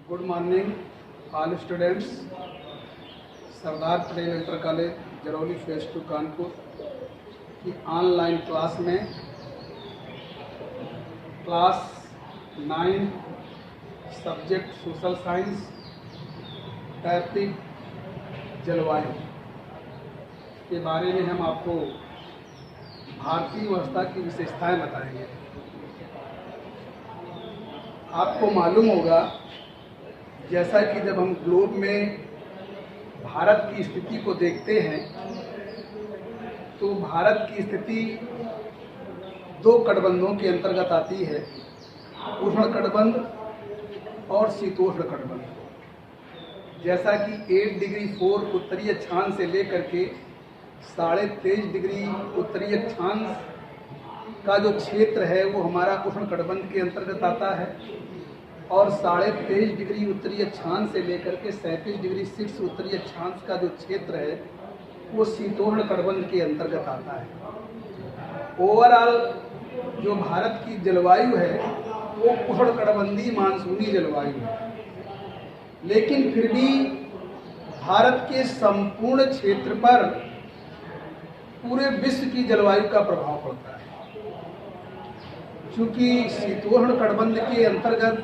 Good morning all students. Sardar Patel inter college Jarauli phase 2 Kanpur की online class में class 9 subject social science topic जलवायु के बारे में हम आपको भारतीय व्यवस्था की विशेषताएं बताएंगे। आपको मालूम होगा, जैसा कि जब हम ग्लोब में भारत की स्थिति को देखते हैं तो भारत की स्थिति दो कटिबंधों के अंतर्गत आती है, उष्ण कटिबंध और शीतोष्ण कटिबंध। जैसा कि 8 डिग्री 4 उत्तरीय अक्षांश से लेकर के 23.5 डिग्री उत्तरीय अक्षांश का जो क्षेत्र है वो हमारा उष्ण कटिबंध के अंतर्गत आता है, और 23.5 डिग्री उत्तरीय अक्षांश से लेकर के 37 डिग्री 6 उत्तरीय अक्षांश का जो क्षेत्र है वो शीतोष्ण कटिबंध के अंतर्गत आता है। ओवरऑल जो भारत की जलवायु है वो उष्ण कटिबंधीय मानसूनी जलवायु है, लेकिन फिर भी भारत के संपूर्ण क्षेत्र पर पूरे विश्व की जलवायु का प्रभाव पड़ता है। चूँकि शीतोष्ण कटिबंध के अंतर्गत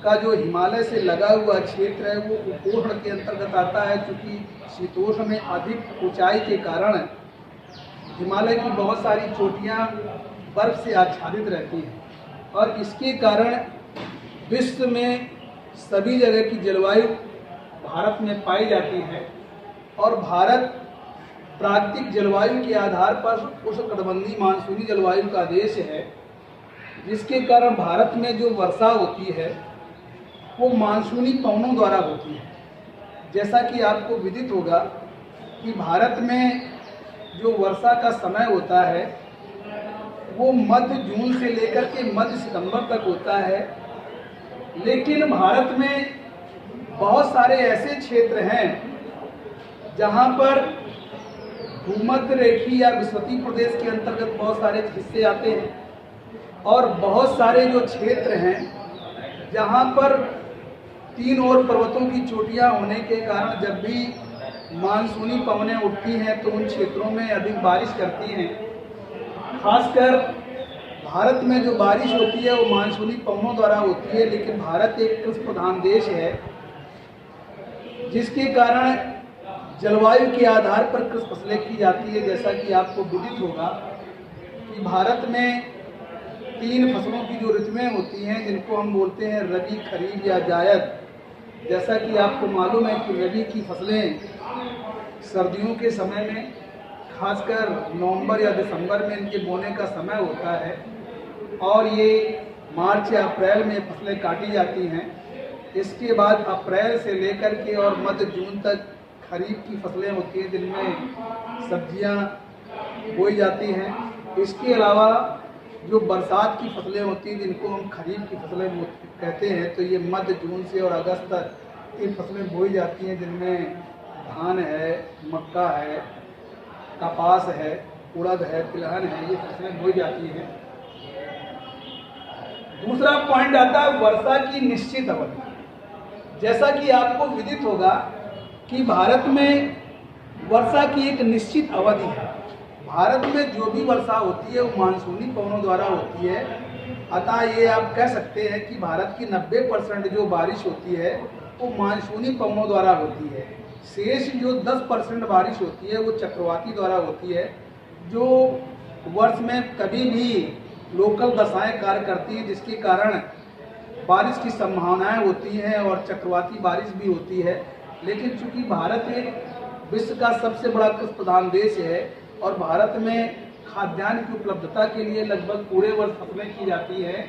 का जो हिमालय से लगा हुआ क्षेत्र है वो उपोष्ण के अंतर्गत आता है। चूँकि शीतोष्ण में अधिक ऊंचाई के कारण हिमालय की बहुत सारी चोटियाँ बर्फ से आच्छादित रहती हैं, और इसके कारण विश्व में सभी जगह की जलवायु भारत में पाई जाती है। और भारत प्राकृतिक जलवायु के आधार पर उष्णकटिबंधीय मानसूनी जलवायु का देश है, जिसके कारण भारत में जो वर्षा होती है वो मानसूनी पवनों द्वारा होती है। जैसा कि आपको विदित होगा कि भारत में जो वर्षा का समय होता है वो मध्य जून से लेकर के मध्य सितंबर तक होता है, लेकिन भारत में बहुत सारे ऐसे क्षेत्र हैं जहां पर भूमध्य रेखीय या विषुवतीय प्रदेश के अंतर्गत बहुत सारे हिस्से आते हैं, और बहुत सारे जो क्षेत्र हैं जहां पर तीन और पर्वतों की चोटियां होने के कारण जब भी मानसूनी पवनें उठती हैं तो उन क्षेत्रों में अधिक बारिश करती हैं। खासकर भारत में जो बारिश होती है वो मानसूनी पवनों द्वारा होती है, लेकिन भारत एक कृषि प्रधान देश है, जिसके कारण जलवायु के आधार पर कृषि फसलें की जाती है। जैसा कि आपको विदित होगा कि भारत में 3 फसलों की जो ऋतुएं होती हैं जिनको हम बोलते हैं रबी, खरीफ या जायद। जैसा कि आपको मालूम है कि रबी की फसलें सर्दियों के समय में खासकर नवंबर या दिसंबर में इनके बोने का समय होता है, और ये मार्च या अप्रैल में फसलें काटी जाती हैं। इसके बाद अप्रैल से लेकर के और मध्य जून तक खरीफ की फसलें होती हैं जिनमें सब्जियां बोई जाती हैं। इसके अलावा जो बरसात की फसलें होती हैं जिनको हम खरीफ की फसलें कहते हैं, तो ये मध्य जून से और अगस्त तक ये फसलें बोई जाती हैं, जिनमें धान है, मक्का है, कपास है, उड़द है, तिलहन है, ये फसलें बोई जाती हैं। दूसरा पॉइंट आता है वर्षा की निश्चित अवधि। जैसा कि आपको विदित होगा कि भारत में वर्षा की एक निश्चित अवधि है। भारत में जो भी वर्षा होती है वो मानसूनी पवनों द्वारा होती है। अतः ये आप कह सकते हैं कि भारत की 90% जो बारिश होती है वो मानसूनी पवनों द्वारा होती है। शेष जो 10% बारिश होती है वो चक्रवाती द्वारा होती है, जो वर्ष में कभी भी लोकल दशाएं कार्य करती हैं, जिसके कारण बारिश की संभावनाएं होती हैं और चक्रवाती बारिश भी होती है। लेकिन चूंकि भारत एक विश्व का सबसे बड़ा कृषि प्रधान देश है और भारत में खाद्यान्न की उपलब्धता के लिए लगभग पूरे वर्ष फसलें की जाती है,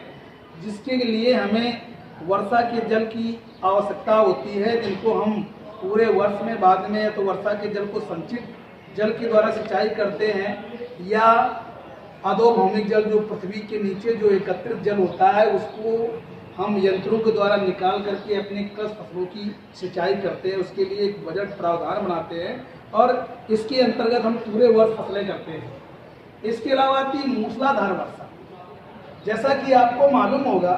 जिसके लिए हमें वर्षा के जल की आवश्यकता होती है, जिनको हम पूरे वर्ष में बाद में तो वर्षा के जल को संचित जल के द्वारा सिंचाई करते हैं, या अधोभौमिक जल जो पृथ्वी के नीचे जो एकत्रित जल होता है उसको हम यंत्रों के द्वारा निकाल करके अपने कृषि फसलों की सिंचाई करते हैं, उसके लिए एक बजट प्रावधान बनाते हैं और इसके अंतर्गत हम पूरे वर्ष फसलें करते हैं। इसके अलावा आती मूसलाधार वर्षा। जैसा कि आपको मालूम होगा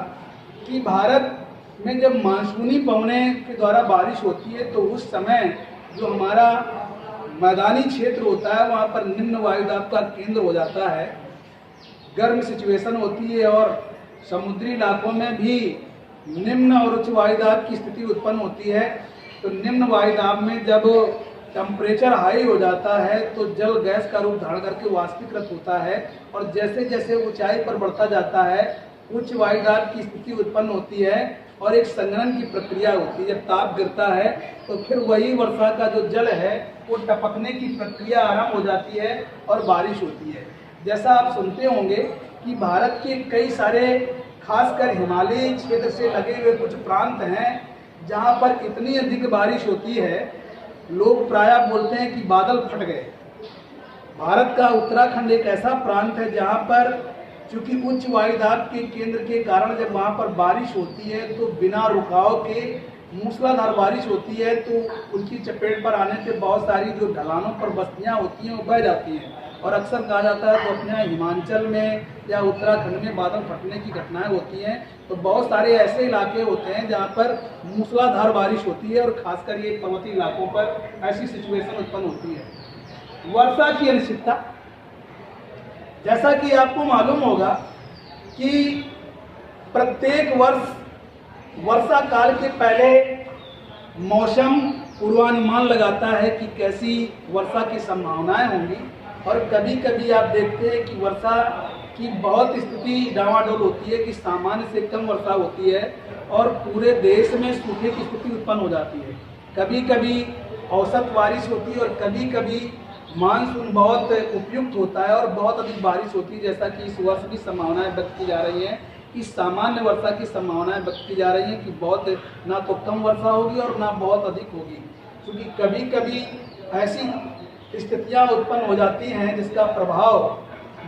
कि भारत में जब मानसूनी पवनें के द्वारा बारिश होती है तो उस समय जो हमारा मैदानी क्षेत्र होता है वहाँ पर निम्न वायुदाब का केंद्र हो जाता है, गर्म सिचुएशन होती है और समुद्री इलाकों में भी निम्न और उच्च वायुदाब की स्थिति उत्पन्न होती है। तो निम्न वायुदाब में जब टेम्परेचर हाई हो जाता है तो जल गैस का रूप धारण करके वाष्पीकृत होता है और जैसे जैसे ऊंचाई पर बढ़ता जाता है उच्च वायुदाब की स्थिति उत्पन्न होती है और एक संघनन की प्रक्रिया होती है। जब ताप गिरता है तो फिर वही वर्षा का जो जल है वो टपकने की प्रक्रिया आरंभ हो जाती है और बारिश होती है। जैसा आप सुनते होंगे कि भारत के कई सारे खासकर हिमालयी क्षेत्र से लगे हुए कुछ प्रांत हैं जहाँ पर इतनी अधिक बारिश होती है, लोग प्रायः बोलते हैं कि बादल फट गए। भारत का उत्तराखंड एक ऐसा प्रांत है जहाँ पर चूंकि उच्च वायुदाब के केंद्र के कारण जब वहाँ पर बारिश होती है तो बिना रुकाव के मूसलाधार बारिश होती है, तो उनकी चपेट पर आने से बहुत सारी जो ढलानों पर बस्तियाँ होती हैं वो बह जाती हैं और अक्सर कहा जाता है तो अपने हिमाचल में या उत्तराखंड में बादल फटने की घटनाएं होती हैं। तो बहुत सारे ऐसे इलाके होते हैं जहाँ पर मूसलाधार बारिश होती है और खासकर ये पर्वतीय इलाकों पर ऐसी सिचुएशन उत्पन्न होती है। वर्षा की अनिश्चितता, जैसा कि आपको मालूम होगा कि प्रत्येक वर्ष वर्षा काल के पहले मौसम पूर्वानुमान लगाता है कि कैसी वर्षा की संभावनाएं होंगी और कभी कभी आप देखते हैं कि वर्षा की बहुत स्थिति डावाडोल होती है कि सामान्य से कम वर्षा होती है और पूरे देश में सूखे की स्थिति उत्पन्न हो जाती है। कभी कभी औसत बारिश होती है और कभी कभी मानसून बहुत उपयुक्त होता है और बहुत अधिक बारिश होती है। जैसा कि इस वर्ष की संभावनाएं व्यक्त की जा रही हैं कि सामान्य वर्षा की संभावनाएं व्यक्त की जा रही हैं कि बहुत ना तो कम वर्षा होगी और ना बहुत अधिक होगी, क्योंकि कभी कभी ऐसी स्थितियां उत्पन्न हो जाती हैं जिसका प्रभाव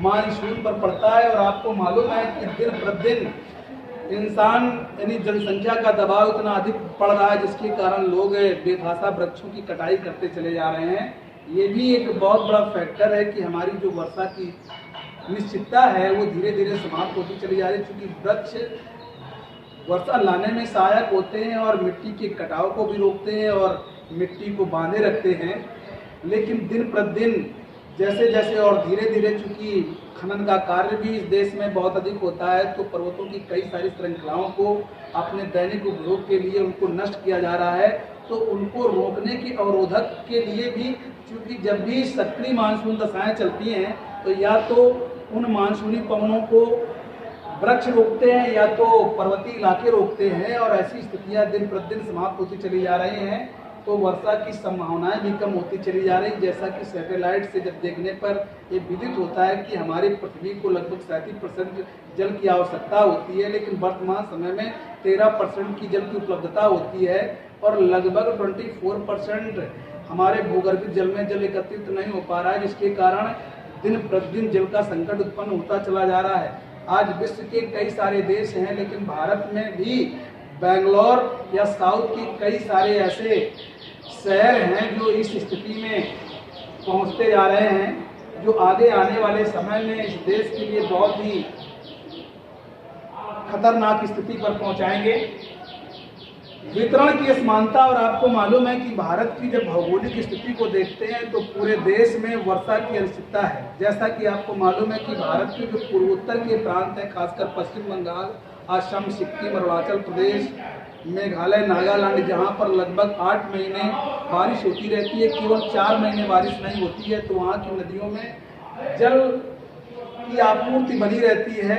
मानसून पर पड़ता है। और आपको मालूम है कि दिन प्रतिदिन इंसान यानी जनसंख्या का दबाव इतना अधिक पड़ रहा है जिसके कारण लोग बेतहाशा वृक्षों की कटाई करते चले जा रहे हैं। ये भी एक बहुत बड़ा फैक्टर है कि हमारी जो वर्षा की निश्चितता है वो धीरे धीरे समाप्त होती चली जा रही है, क्योंकि वृक्ष वर्षा लाने में सहायक होते हैं और मिट्टी के कटाव को भी रोकते हैं और मिट्टी को बांधे रखते हैं। लेकिन दिन प्रतिदिन जैसे जैसे और धीरे धीरे चूँकि खनन का कार्य भी इस देश में बहुत अधिक होता है तो पर्वतों की कई सारी श्रृंखलाओं को अपने दैनिक उपयोग के लिए उनको नष्ट किया जा रहा है। तो उनको रोकने की अवरोधक के लिए भी क्योंकि जब भी सक्रिय मानसून दशाएं चलती हैं तो या तो उन मानसूनी पवनों को वृक्ष रोकते हैं या तो पर्वतीय इलाके रोकते हैं और ऐसी स्थितियां दिन प्रतिदिन समाप्त होती चली जा रही हैं। तो वर्षा की संभावनाएं भी कम होती चली जा रही, जैसा कि सैटेलाइट से जब देखने पर ये विदित होता है कि हमारी पृथ्वी को लगभग 37% जल की आवश्यकता होती है, लेकिन वर्तमान समय में 13% की जल की उपलब्धता होती है और लगभग 24% हमारे भूगर्भित जल में जल एकत्रित नहीं हो पा रहा है, जिसके कारण दिन प्रतिदिन जल का संकट उत्पन्न होता चला जा रहा है। आज विश्व के कई सारे देश हैं, लेकिन भारत में भी बेंगलोर या साउथ के कई सारे ऐसे शहर हैं जो इस स्थिति में पहुंचते जा रहे हैं, जो आगे आने वाले समय में इस देश के लिए बहुत ही खतरनाक स्थिति पर पहुंचाएंगे। वितरण की असमानता, और आपको मालूम है कि भारत की जब भौगोलिक स्थिति को देखते हैं तो पूरे देश में वर्षा की अनिश्चितता है। जैसा कि आपको मालूम है कि भारत के जो पूर्वोत्तर के प्रांत हैं, खासकर पश्चिम बंगाल, असम, सिक्किम, अरुणाचल प्रदेश, मेघालय, नागालैंड, जहाँ पर लगभग 8 महीने बारिश होती रहती है, केवल 4 महीने बारिश नहीं होती है, तो वहाँ की नदियों में जल की आपूर्ति बनी रहती है।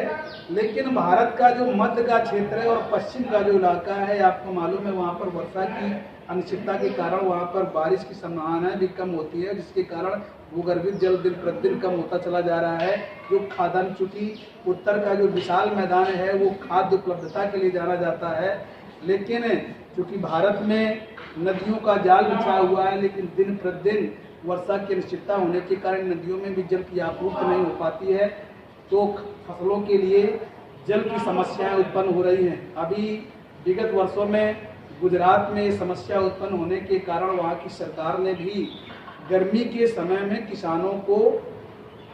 लेकिन भारत का जो मध्य का क्षेत्र है और पश्चिम का जो इलाका है, आपको मालूम है वहाँ पर वर्षा की अनिश्चितता के कारण वहाँ पर बारिश की संभावनाएं भी कम होती है, जिसके कारण भूगर्भित जल दिन प्रतिदिन कम होता चला जा रहा है। जो खाद्यान्न, चूँकि उत्तर का जो विशाल मैदान है वो खाद्य उपलब्धता के लिए जाना जाता है, लेकिन चूँकि भारत में नदियों का जाल बिछा हुआ है, लेकिन दिन प्रतिदिन वर्षा की अनिश्चितता होने के कारण नदियों में भी जल की आपूर्ति नहीं हो पाती है, तो फसलों के लिए जल की समस्याएं उत्पन्न हो रही हैं। अभी विगत वर्षों में गुजरात में समस्या उत्पन्न होने के कारण वहाँ की सरकार ने भी गर्मी के समय में किसानों को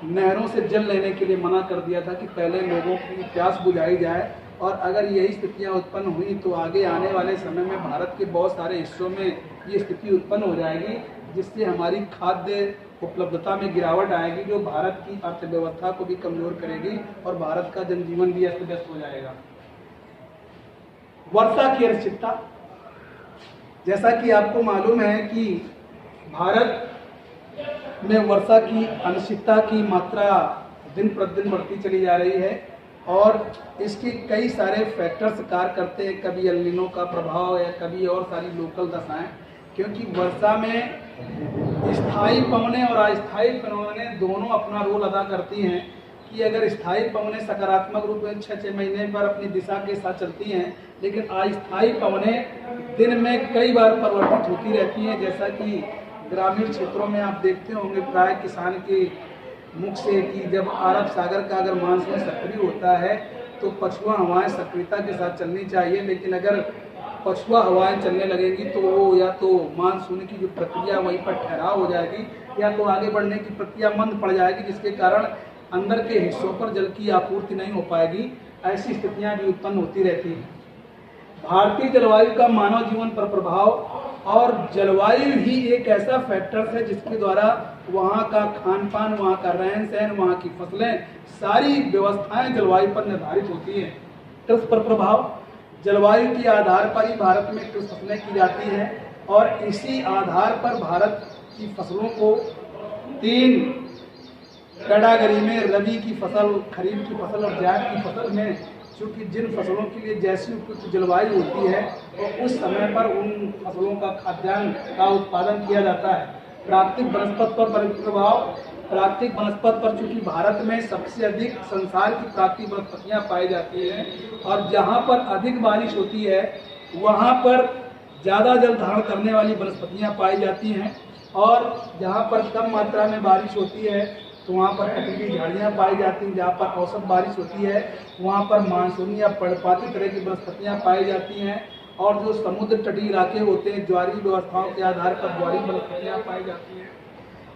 नहरों से जल लेने के लिए मना कर दिया था कि पहले लोगों की प्यास बुझाई जाए। और अगर यही स्थितियां उत्पन्न हुई तो आगे आने वाले समय में भारत के बहुत सारे हिस्सों में ये स्थिति उत्पन्न हो जाएगी, जिससे हमारी खाद्य उपलब्धता में गिरावट आएगी, जो भारत की अर्थव्यवस्था को भी कमजोर करेगी और भारत का जनजीवन भी अस्त व्यस्त हो जाएगा। वर्षा की अनिश्चितता, जैसा कि आपको मालूम है कि भारत में वर्षा की अनिश्चितता की मात्रा दिन प्रतिदिन बढ़ती चली जा रही है और इसके कई सारे फैक्टर्स कार्य करते हैं। कभी एल नीनो का प्रभाव या कभी और सारी लोकल दशाएं, क्योंकि वर्षा में स्थायी पवनें और अस्थायी पवनें दोनों अपना रोल अदा करती हैं। कि अगर स्थायी पवनें सकारात्मक रूप में 6-6 महीने पर अपनी दिशा के साथ चलती हैं, लेकिन अस्थायी पवनें दिन में कई बार परिवर्तित होती रहती हैं। जैसा कि ग्रामीण क्षेत्रों में आप देखते होंगे प्राय किसान के मुख से कि जब अरब सागर का अगर मानसून सक्रिय होता है तो पछुआ हवाएं सक्रियता के साथ चलनी चाहिए, लेकिन अगर पछुआ हवाएं चलने लगेंगी तो वो या तो मानसून की जो प्रक्रिया वहीं पर ठहराव हो जाएगी या तो आगे बढ़ने की प्रक्रिया मंद पड़ जाएगी, जिसके कारण अंदर के हिस्सों पर जल की आपूर्ति नहीं हो पाएगी। ऐसी स्थितियां भी उत्पन्न होती रहती हैं। भारतीय जलवायु का मानव जीवन पर प्रभाव, और जलवायु ही एक ऐसा फैक्टर है जिसके द्वारा वहाँ का खान पान, वहाँ का रहन सहन, वहाँ की फसलें, सारी व्यवस्थाएं जलवायु पर निर्धारित होती हैं। कृषि पर प्रभाव, जलवायु के आधार पर ही भारत में कृषि फसलें की जाती हैं और इसी आधार पर भारत की फसलों को 3 कैटेगरी में, रबी की फसल, खरीफ की फसल और जायद की फसल में, क्योंकि जिन फसलों के लिए जैसी उपयुक्त जलवायु होती है तो उस समय पर उन फसलों का खाद्यान्न का उत्पादन किया जाता है। प्राकृतिक वनस्पति पर प्रभाव, प्राकृतिक वनस्पति पर चूंकि भारत में सबसे अधिक संसार की प्राकृतिक वनस्पतियाँ पाई जाती हैं और जहाँ पर अधिक बारिश होती है वहाँ पर ज़्यादा जल धारण करने वाली वनस्पतियाँ पाई जाती हैं और जहाँ पर कम मात्रा में बारिश होती है तो वहाँ पर कटीली झाड़ियाँ पाई जाती हैं। जहाँ पर औसत बारिश होती है वहाँ पर मानसूनी या पर्णपाती तरह की वनस्पतियाँ पाई जाती हैं और जो समुद्र तटीय इलाके होते हैं ज्वारीय व्यवस्थाओं के आधार पर ज्वारीय वनस्पतियाँ पाई जाती हैं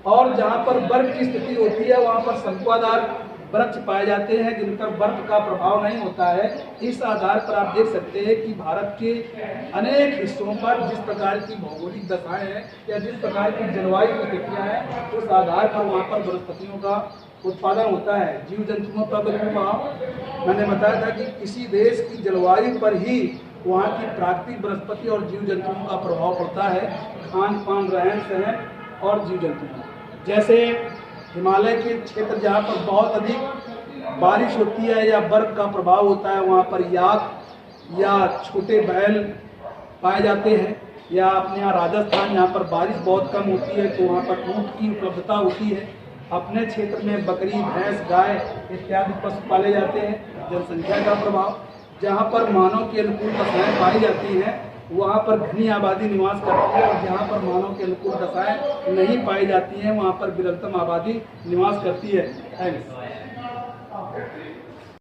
और जहाँ पर बर्फ की स्थिति होती है वहाँ पर शंकुआधार वृक्ष पाए जाते हैं जिन पर बर्फ का प्रभाव नहीं होता है। इस आधार पर आप देख सकते हैं कि भारत के अनेक हिस्सों पर जिस प्रकार की भौगोलिक दशाएं हैं या जिस प्रकार की जलवायु प्रतिक्रिया है उस आधार पर वहाँ पर वनस्पतियों का उत्पादन होता है। जीव जंतुओं पर प्रभाव, मैंने बताया था कि किसी देश की जलवायु पर ही वहाँ की प्राकृतिक वनस्पति और जीव जंतुओं का प्रभाव पड़ता है, खान पान, रहन सहन और जीव जंतु। जैसे हिमालय के क्षेत्र जहाँ पर बहुत अधिक बारिश होती है या बर्फ का प्रभाव होता है वहाँ पर याक या छोटे बैल पाए जाते हैं, या अपने यहाँ राजस्थान यहाँ पर बारिश बहुत कम होती है तो वहाँ पर ऊँट की उपलब्धता होती है। अपने क्षेत्र में बकरी, भैंस, गाय इत्यादि पशु पाले जाते हैं। जनसंख्या का प्रभाव, जहाँ पर मानव के अनुकूल दशाएं पाई जाती हैं वहाँ पर घनी आबादी निवास करती है और जहाँ पर मानव के अनुकूल दशाएं नहीं पाई जाती हैं वहाँ पर विरलतम आबादी निवास करती है। थैंक्स।